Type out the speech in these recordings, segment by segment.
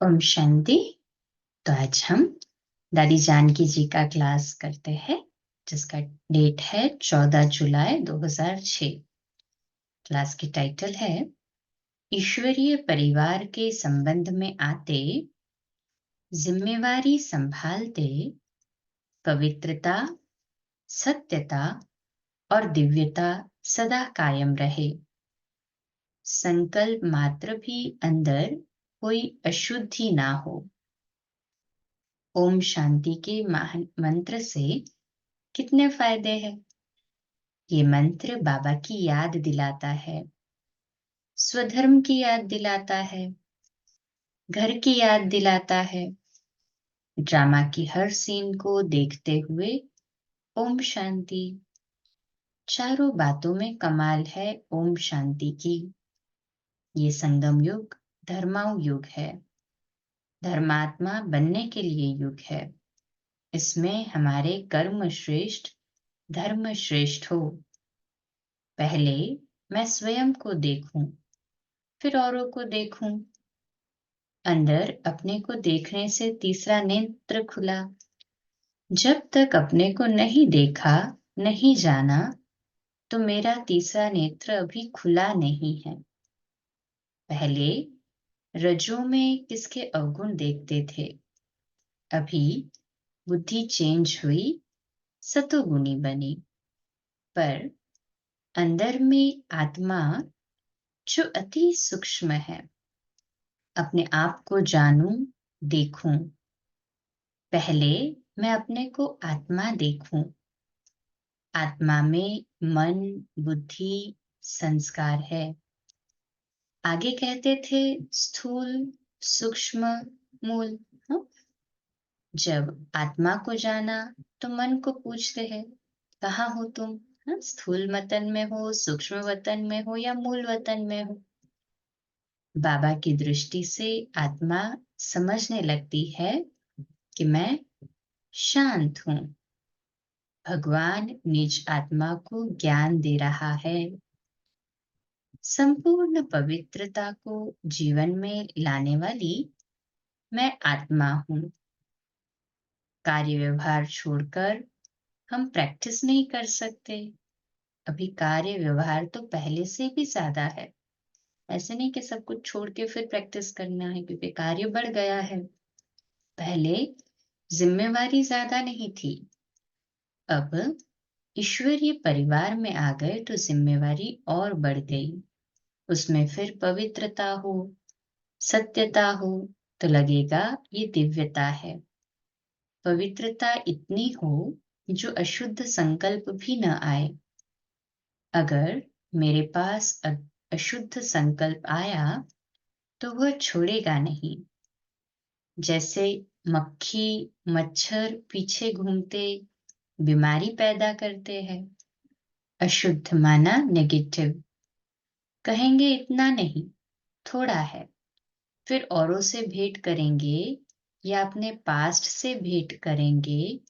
ओम शांति। तो आज हम दादी जानकी जी का क्लास करते हैं, जिसका डेट है 14 जुलाई 2006। क्लास की टाइटल है ईश्वरीय परिवार के संबंध में आते, जिम्मेवारी संभालते, पवित्रता, सत्यता और दिव्यता सदा कायम रहे। संकल्प मात्र भी अंदर कोई अशुद्धि ना हो। ओम शांति के मंत्र से कितने फायदे हैं? ये मंत्र बाबा की याद दिलाता है, स्वधर्म की याद दिलाता है, घर की याद दिलाता है। ड्रामा की हर सीन को देखते हुए ओम शांति। चारों बातों में कमाल है ओम शांति की। ये संगम युग धर्माऊ युग है, धर्मात्मा बनने के लिए युग है। इसमें हमारे कर्म श्रेष्ठ, धर्म श्रेष्ठ हो। पहले मैं स्वयं को देखूं, फिर औरों को देखूं। अंदर अपने को देखने से तीसरा नेत्र खुला। जब तक अपने को नहीं देखा, नहीं जाना, तो मेरा तीसरा नेत्र अभी खुला नहीं है। पहले रजों में किसके अवगुण देखते थे, अभी बुद्धि चेंज हुई, सतोगुणी बनी। पर अंदर में आत्मा जो अति सूक्ष्म है, अपने आप को जानूं, देखूं। पहले मैं अपने को आत्मा देखूं। आत्मा में मन, बुद्धि, संस्कार है। आगे कहते थे स्थूल, सूक्ष्म, मूल। हाँ? जब आत्मा को जाना तो मन को पूछते हैं, कहाँ हो तुम? हाँ? स्थूल वतन में हो, सूक्ष्म वतन में हो या मूल वतन में हो? बाबा की दृष्टि से आत्मा समझने लगती है कि मैं शांत हूं। भगवान निज आत्मा को ज्ञान दे रहा है। संपूर्ण पवित्रता को जीवन में लाने वाली मैं आत्मा हूं। कार्य व्यवहार छोड़कर हम प्रैक्टिस नहीं कर सकते। अभी कार्य व्यवहार तो पहले से भी ज्यादा है। ऐसे नहीं कि सब कुछ छोड़ के फिर प्रैक्टिस करना है, क्योंकि कार्य बढ़ गया है। पहले जिम्मेवारी ज्यादा नहीं थी, अब ईश्वरीय परिवार में आ गए तो जिम्मेवारी और बढ़ गई। उसमें फिर पवित्रता हो, सत्यता हो, तो लगेगा ये दिव्यता है। पवित्रता इतनी हो जो अशुद्ध संकल्प भी न आए। अगर मेरे पास अशुद्ध संकल्प आया तो वह छोड़ेगा नहीं। जैसे मक्खी, मच्छर पीछे घूमते बीमारी पैदा करते हैं। अशुद्ध माना नेगेटिव, कहेंगे इतना नहीं, थोड़ा है। फिर औरों से भेंट करेंगे या अपने पास्ट से भेंट करेंगे।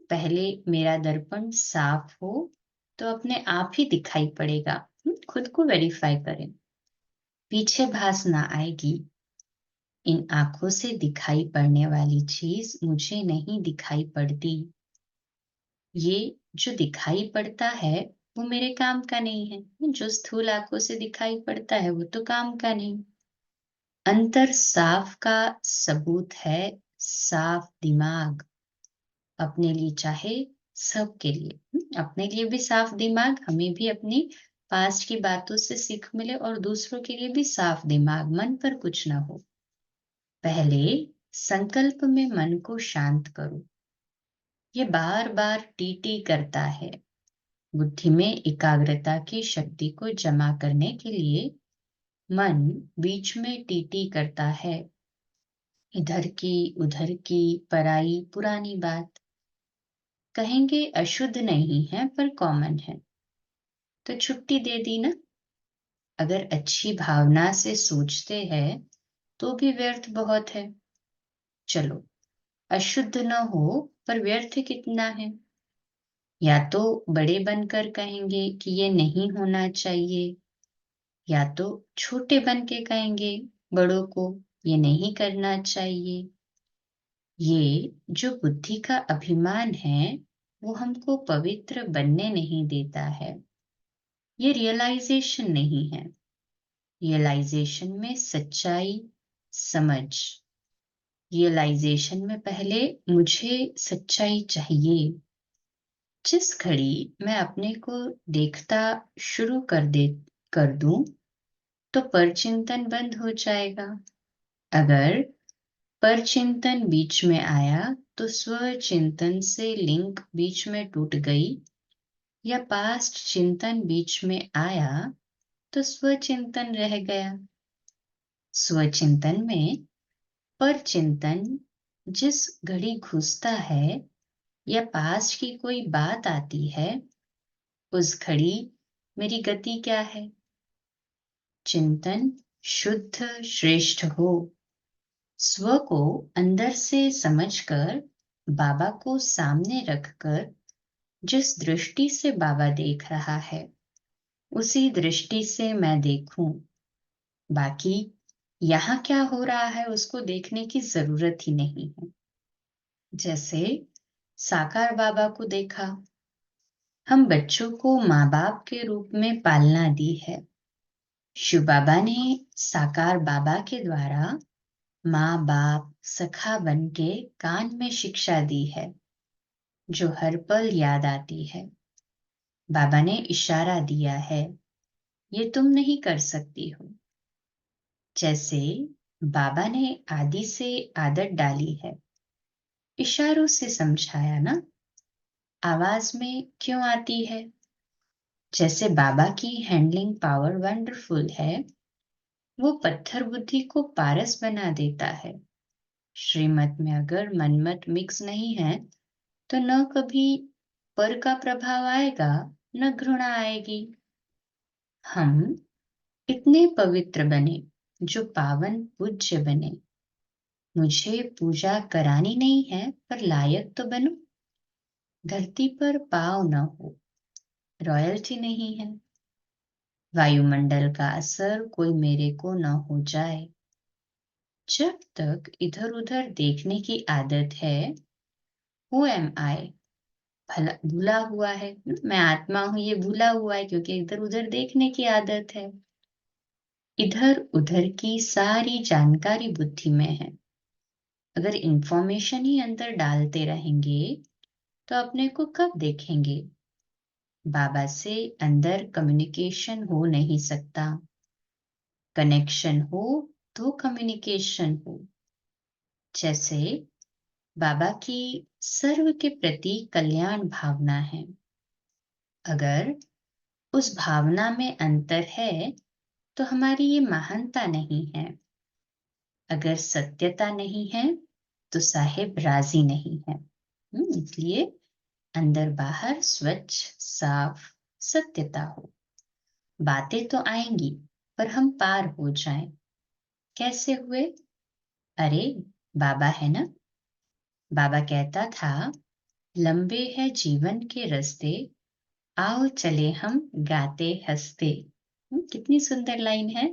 पहले मेरा दर्पण साफ हो तो अपने आप ही दिखाई पड़ेगा। खुद को वेरीफाई करें, पीछे भास ना आएगी। इन आंखों से दिखाई पड़ने वाली चीज मुझे नहीं दिखाई पड़ती। ये जो दिखाई पड़ता है वो मेरे काम का नहीं है। जो स्थूल आंखों से दिखाई पड़ता है वो तो काम का नहीं। अंतर साफ का सबूत है साफ दिमाग। अपने लिए चाहे सबके लिए, अपने लिए भी साफ दिमाग, हमें भी अपनी पास्ट की बातों से सीख मिले, और दूसरों के लिए भी साफ दिमाग, मन पर कुछ ना हो। पहले संकल्प में मन को शांत करो। ये बार बार टी करता है। बुद्धि में एकाग्रता की शक्ति को जमा करने के लिए मन बीच में टी करता है। इधर की उधर की, पराई पुरानी बात। कहेंगे अशुद्ध नहीं है पर कॉमन है, तो छुट्टी दे दी ना। अगर अच्छी भावना से सोचते हैं तो भी व्यर्थ बहुत है। चलो, अशुद्ध न हो पर व्यर्थ कितना है। या तो बड़े बनकर कहेंगे कि ये नहीं होना चाहिए, या तो छोटे बन के कहेंगे बड़ों को ये नहीं करना चाहिए। ये जो बुद्धि का अभिमान है, वो हमको पवित्र बनने नहीं देता है। ये रियलाइजेशन नहीं है। रियलाइजेशन में सच्चाई, समझ। रियलाइजेशन में पहले मुझे सच्चाई चाहिए। जिस घड़ी मैं अपने को देखता शुरू कर दूं, तो परचिंतन बंद हो जाएगा। अगर परचिंतन बीच में आया, तो स्वचिंतन से लिंक बीच में टूट गई, या पास्ट चिंतन बीच में आया तो स्वचिंतन रह गया। स्वचिंतन में परचिंतन जिस घड़ी घुसता है, या पास्ट की कोई बात आती है, उस घड़ी मेरी गति क्या है? चिंतन शुद्ध श्रेष्ठ हो। स्व को अंदर से समझकर, बाबा को सामने रखकर, जिस दृष्टि से बाबा देख रहा है, उसी दृष्टि से मैं देखूं। बाकी यहाँ क्या हो रहा है उसको देखने की जरूरत ही नहीं है। जैसे साकार बाबा को देखा, हम बच्चों को माँ बाप के रूप में पालना दी है। शिव बाबा ने साकार बाबा के द्वारा माँ बाप सखा बन के कान में शिक्षा दी है, जो हर पल याद आती है। बाबा ने इशारा दिया है, ये तुम नहीं कर सकती हो। जैसे बाबा ने आदि से आदत डाली है, इशारों से समझाया ना। आवाज में क्यों आती है? जैसे बाबा की हैंडलिंग पावर वंडरफुल है, वो पत्थर बुद्धि को पारस बना देता है। श्रीमत में अगर मनमत मिक्स नहीं है, तो न कभी पर का प्रभाव आएगा, न घृणा आएगी। हम इतने पवित्र बने, जो पावन पूज्य बने। मुझे पूजा करानी नहीं है, पर लायक तो बनो। धरती पर पाव न हो, रॉयल्टी नहीं है। वायुमंडल का असर कोई मेरे को न हो जाए। जब तक इधर उधर देखने की आदत है, हु एम आई, भूला हुआ है, मैं आत्मा हूं, ये भूला हुआ है, क्योंकि इधर उधर देखने की आदत है। इधर उधर की सारी जानकारी बुद्धि में है। अगर इंफॉर्मेशन ही अंदर डालते रहेंगे, तो अपने को कब देखेंगे? बाबा से अंदर कम्युनिकेशन हो नहीं सकता। कनेक्शन हो तो कम्युनिकेशन हो। जैसे बाबा की सर्व के प्रति कल्याण भावना है। अगर उस भावना में अंतर है, तो हमारी ये महानता नहीं है। अगर सत्यता नहीं है, तो साहेब राजी नहीं है। इसलिए अंदर बाहर स्वच्छ साफ सत्यता हो। बातें तो आएंगी, पर हम पार हो जाएं। कैसे हुए? अरे, बाबा है ना। बाबा कहता था, लंबे है जीवन के रास्ते, आओ चले हम गाते हंसते। कितनी सुंदर लाइन है।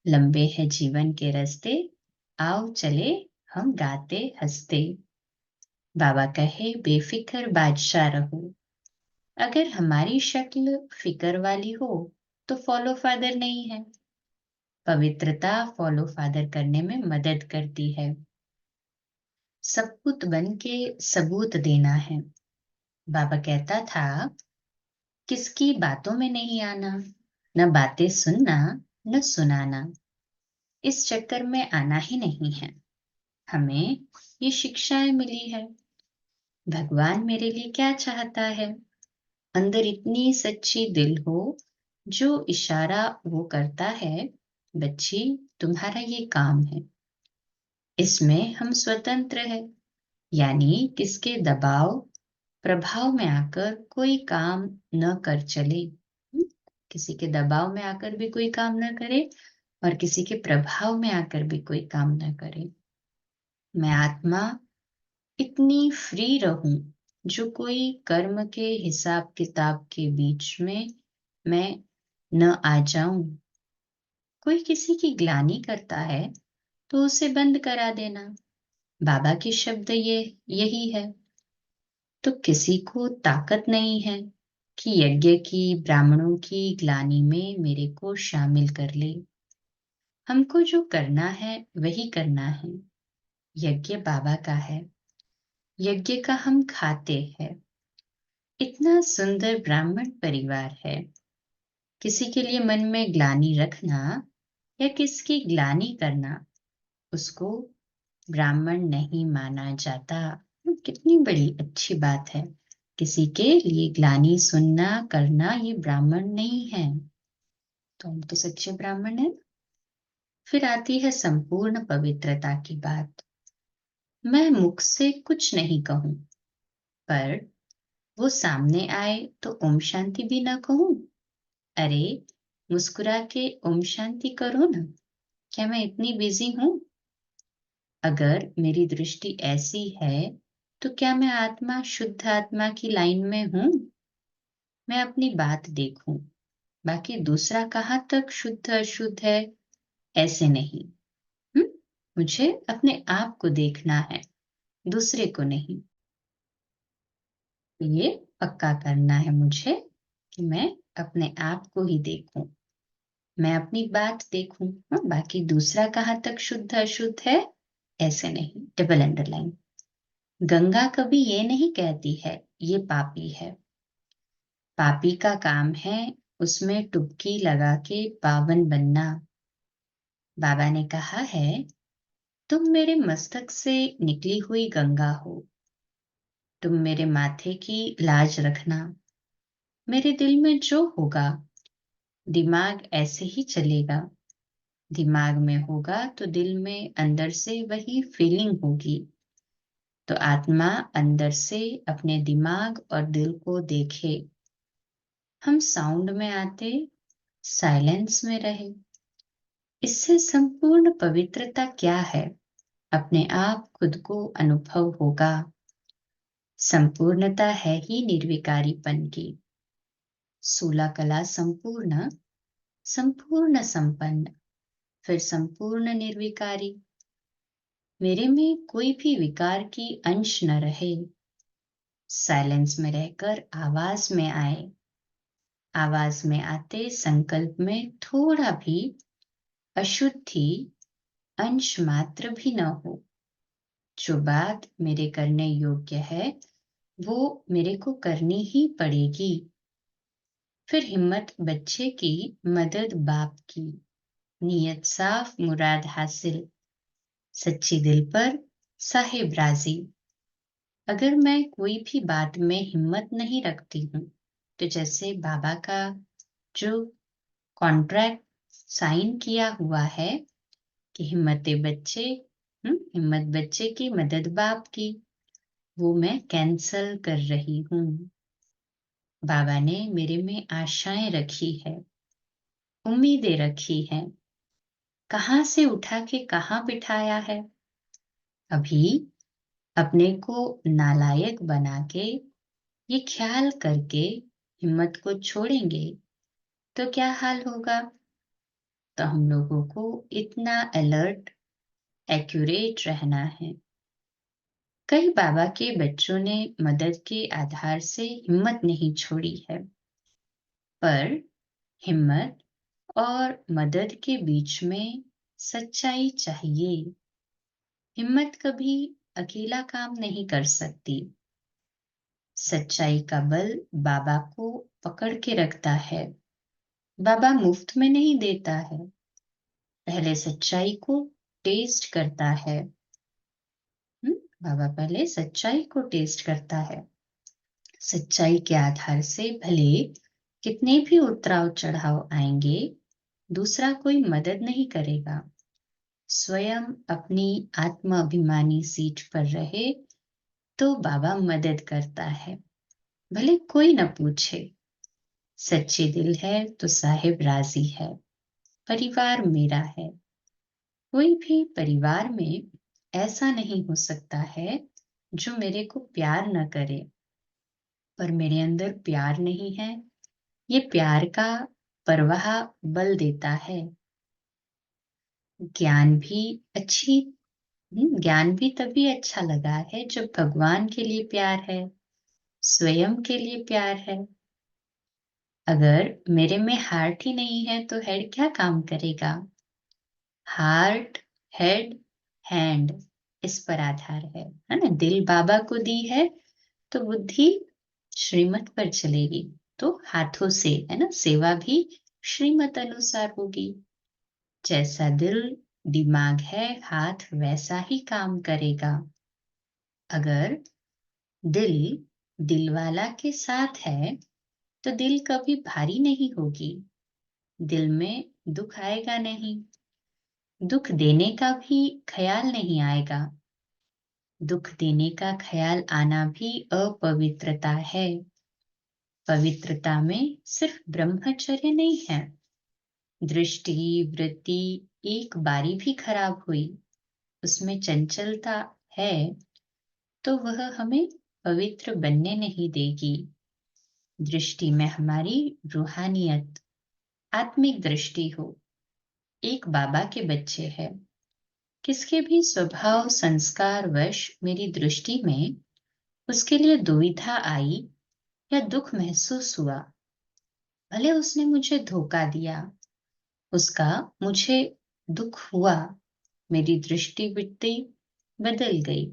लंबे है जीवन के रास्ते, आओ चले हम गाते हंसते। बाबा कहे, बेफिक्र बादशाह रहो। अगर हमारी शक्ल फिकर वाली हो, तो फॉलो फादर नहीं है। पवित्रता फॉलो फादर करने में मदद करती है। सबूत बन के सबूत देना है। बाबा कहता था, किसकी बातों में नहीं आना, न बातें सुनना, न सुनाना। इस चक्कर में आना ही नहीं है। हमें ये शिक्षाएं मिली है। भगवान मेरे लिए क्या चाहता है? अंदर इतनी सच्ची दिल हो, जो इशारा वो करता है, बच्ची तुम्हारा ये काम है। इसमें हम स्वतंत्र है, यानी किसके दबाव प्रभाव में आकर कोई काम न कर चले। किसी के दबाव में आकर भी कोई काम न करे, और किसी के प्रभाव में आकर भी कोई काम न करे। मैं आत्मा इतनी फ्री रहूं, जो कोई कर्म के हिसाब किताब के बीच में मैं न आ जाऊं। कोई किसी की ग्लानि करता है, तो उसे बंद करा देना। बाबा के शब्द यही है। तो किसी को ताकत नहीं है कि यज्ञ की, ब्राह्मणों की ग्लानि में मेरे को शामिल कर ले। हमको जो करना है वही करना है। यज्ञ बाबा का है, यज्ञ का हम खाते हैं। इतना सुंदर ब्राह्मण परिवार है। किसी के लिए मन में ग्लानि रखना या किसकी ग्लानि करना, उसको ब्राह्मण नहीं माना जाता। कितनी बड़ी अच्छी बात है। किसी के लिए ग्लानि सुनना करना ये ब्राह्मण नहीं है। तो हम तो सच्चे ब्राह्मण हैं। फिर आती है संपूर्ण पवित्रता की बात। मैं मुख से कुछ नहीं कहूं, पर वो सामने आए तो ओम शांति भी ना कहूं। अरे मुस्कुरा के ओम शांति करो ना। क्या मैं इतनी बिजी हूं? अगर मेरी दृष्टि ऐसी है तो क्या मैं आत्मा, शुद्ध आत्मा की लाइन में हूं? मैं अपनी बात देखूं, बाकी दूसरा कहाँ तक शुद्ध अशुद्ध है, ऐसे नहीं। हम्म मुझे अपने आप को देखना है, दूसरे को नहीं। ये पक्का करना है मुझे कि मैं अपने आप को ही देखूं, मैं अपनी बात देखूं। बाकी दूसरा कहाँ तक शुद्ध अशुद्ध है, ऐसे नहीं। Double underline. गंगा कभी ये नहीं कहती है ये पापी है। पापी का काम है उसमें डुबकी लगा के पावन बनना। बाबा ने कहा है, तुम मेरे मस्तक से निकली हुई गंगा हो। तुम मेरे माथे की लाज रखना। मेरे दिल में जो होगा, दिमाग ऐसे ही चलेगा। दिमाग में होगा तो दिल में अंदर से वही फीलिंग होगी। तो आत्मा अंदर से अपने दिमाग और दिल को देखे। हम साउंड में आते, साइलेंस में रहे। इससे संपूर्ण पवित्रता क्या है, अपने आप खुद को अनुभव होगा। संपूर्णता है ही निर्विकारीपन की। सूला कला संपूर्ण, संपूर्ण संपन्न, फिर संपूर्ण निर्विकारी। मेरे में कोई भी विकार की अंश न रहे। साइलेंस में रहकर आवाज में आए। आवाज में आते संकल्प में थोड़ा भी अशुद्धि अंश मात्र भी न हो। जो बात मेरे करने योग्य है वो मेरे को करनी ही पड़ेगी। फिर हिम्मत बच्चे की, मदद बाप की। नीयत साफ, मुराद हासिल। सच्ची दिल पर साहिब राजी। अगर मैं कोई भी बात में हिम्मत नहीं रखती हूँ, तो जैसे बाबा का जो कॉन्ट्रैक्ट साइन किया हुआ है कि हिम्मत बच्चे की, मदद बाप की, वो मैं कैंसल कर रही हूँ। बाबा ने मेरे में आशाएं रखी है, उम्मीदें रखी हैं। कहाँ से उठा के कहाँ बिठाया है। अभी अपने को नालायक बना के, ये ख्याल करके हिम्मत को छोड़ेंगे तो क्या हाल होगा। तो हम लोगों को इतना अलर्ट, एक्यूरेट रहना है। कई बाबा के बच्चों ने मदद के आधार से हिम्मत नहीं छोड़ी है, पर हिम्मत और मदद के बीच में सच्चाई चाहिए। हिम्मत कभी अकेला काम नहीं कर सकती। सच्चाई का बल बाबा को पकड़ के रखता है। बाबा मुफ्त में नहीं देता है, पहले सच्चाई को टेस्ट करता है। बाबा पहले सच्चाई को टेस्ट करता है। सच्चाई के आधार से भले कितने भी उतराव चढ़ाव आएंगे, दूसरा कोई मदद नहीं करेगा। स्वयं अपनी आत्म अभिमानी सीट पर रहे तो बाबा मदद करता है, भले कोई न पूछे। सच्चे दिल है तो साहिब राजी है। परिवार मेरा है। कोई भी परिवार में ऐसा नहीं हो सकता है जो मेरे को प्यार न करे। पर मेरे अंदर प्यार नहीं है, ये प्यार का प्रवाह बल देता है। ज्ञान भी तभी अच्छा लगा है जब भगवान के लिए प्यार है, स्वयं के लिए प्यार है। अगर मेरे में हार्ट ही नहीं है तो हेड क्या काम करेगा? हार्ट, हेड, हैंड इस पर आधार है ना? दिल बाबा को दी है तो बुद्धि श्रीमत पर चलेगी, तो हाथों से है ना, सेवा भी श्रीमत अनुसार होगी। जैसा दिल दिमाग है, हाथ वैसा ही काम करेगा। अगर दिल दिलवाला के साथ है तो दिल कभी भारी नहीं होगी, दिल में दुख आएगा नहीं, दुख देने का भी ख्याल नहीं आएगा। दुख देने का ख्याल आना भी अपवित्रता है। पवित्रता में सिर्फ ब्रह्मचर्य नहीं है। दृष्टि वृत्ति एक बारी भी खराब हुई, उसमें चंचलता है, तो वह हमें पवित्र बनने नहीं देगी। दृष्टि में हमारी रूहानियत, आत्मिक दृष्टि हो। एक बाबा के बच्चे हैं, किसके भी स्वभाव संस्कार वश मेरी दृष्टि में उसके लिए दुविधा आई या दुख महसूस हुआ, भले उसने मुझे धोखा दिया, उसका मुझे दुख हुआ, मेरी दृष्टि बदल गई,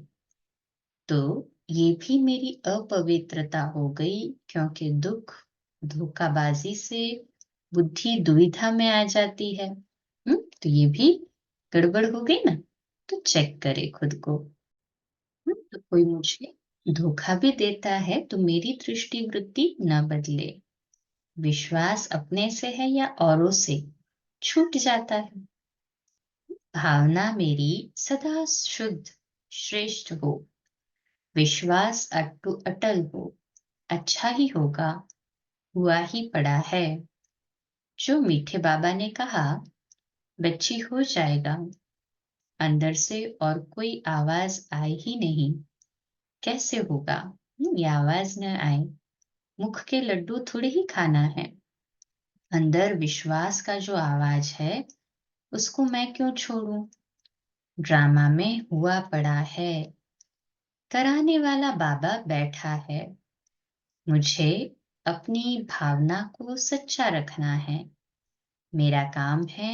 तो ये भी मेरी अपवित्रता हो गई, क्योंकि दुख धोखाबाजी से बुद्धि दुविधा में आ जाती है। तो ये भी गड़बड़ हो गई ना? तो चेक करे खुद को। तो कोई मुझे धोखा भी देता है तो मेरी दृष्टि वृत्ति न बदले। विश्वास अपने से है या औरों से छूट जाता है। भावना मेरी सदा शुद्ध श्रेष्ठ हो, विश्वास अटल हो, अच्छा ही होगा, हुआ ही पड़ा है। जो मीठे बाबा ने कहा बच्ची हो जाएगा, अंदर से और कोई आवाज आए ही नहीं, कैसे होगा? ये आवाज न आए, मुख के लड्डू थोड़े ही खाना है। अंदर विश्वास का जो आवाज है उसको मैं क्यों छोड़ूं? ड्रामा में हुआ पड़ा है, कराने वाला बाबा बैठा है, मुझे अपनी भावना को सच्चा रखना है। मेरा काम है,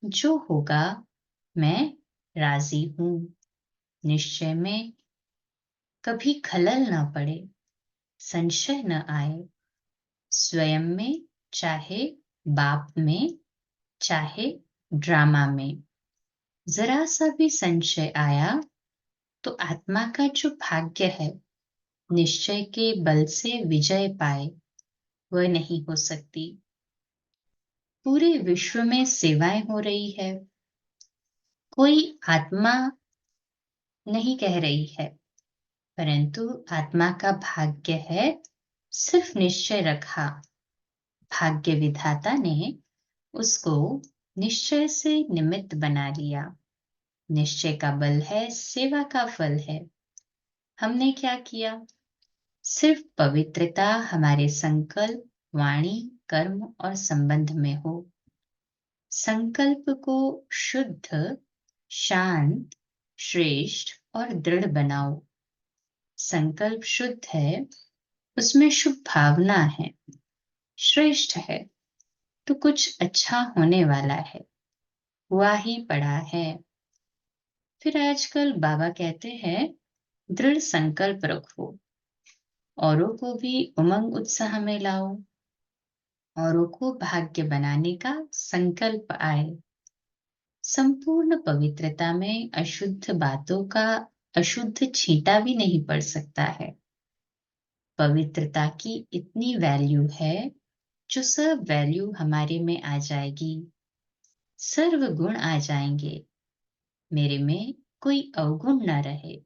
जो होगा मैं राजी हूं। निश्चय में कभी खलल न पड़े, संशय न आए, स्वयं में चाहे बाप में चाहे ड्रामा में। जरा सा भी संशय आया तो आत्मा का जो भाग्य है निश्चय के बल से विजय पाए, वह नहीं हो सकती। पूरे विश्व में सेवाएं हो रही है, कोई आत्मा नहीं कह रही है, परंतु आत्मा का भाग्य है सिर्फ निश्चय रखा। भाग्य विधाता ने उसको निश्चय से निमित्त बना लिया। निश्चय का बल है, सेवा का फल है। हमने क्या किया? सिर्फ पवित्रता हमारे संकल्प, वाणी, कर्म और संबंध में हो। संकल्प को शुद्ध, शांत, श्रेष्ठ और दृढ़ बनाओ। संकल्प शुद्ध है, उसमें शुभ भावना है, श्रेष्ठ है, तो कुछ अच्छा होने वाला है, हुआ ही पड़ा है। फिर आजकल बाबा कहते हैं दृढ़ संकल्प रखो, औरों को भी उमंग उत्साह में लाओ, औरों को भाग्य बनाने का संकल्प आए। संपूर्ण पवित्रता में अशुद्ध बातों का अशुद्ध छींटा भी नहीं पड़ सकता है। पवित्रता की इतनी वैल्यू है जो सब वैल्यू हमारे में आ जाएगी, सर्व गुण आ जाएंगे, मेरे में कोई अवगुण न रहे।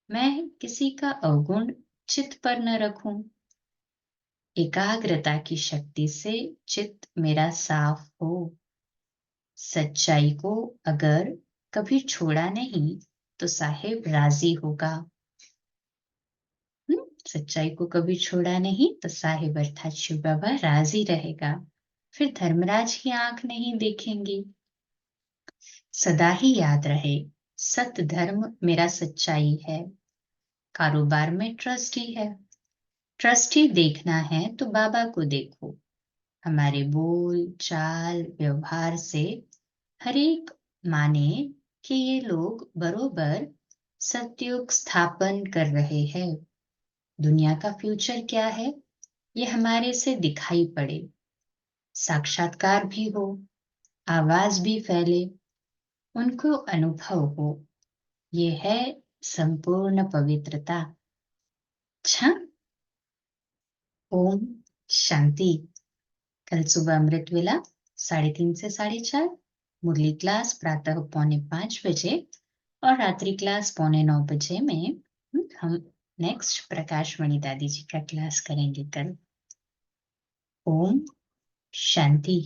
मैं किसी का अवगुण चित्त पर न रखूं। एकाग्रता की शक्ति से चित्त मेरा साफ हो। सच्चाई को अगर कभी छोड़ा नहीं तो साहेब राजी होगा। सच्चाई को कभी छोड़ा नहीं तो साहेब अर्थात शिव बाबा राजी रहेगा। फिर धर्मराज की आंख नहीं देखेंगी। सदा ही याद रहे, सत धर्म मेरा सच्चाई है। कारोबार में ट्रस्टी है, ट्रस्टी देखना है तो बाबा को देखो। हमारे बोल चाल व्यवहार से हर एक माने कि ये लोग बरोबर सत्युग स्थापन कर रहे हैं। दुनिया का फ्यूचर क्या है, ये हमारे से दिखाई पड़े, साक्षात्कार भी हो, आवाज भी फैले, उनको अनुभव हो। ये है संपूर्ण पवित्रता। अच्छा, ओम शांति। कल सुबह अमृत वेला 3:30 से 4:30, मुरली क्लास प्रातः 4:45 बजे और रात्रि क्लास 8:45 में हम नेक्स्ट प्रकाश मणि दादी जी का क्लास करेंगे कल। ओम शांति।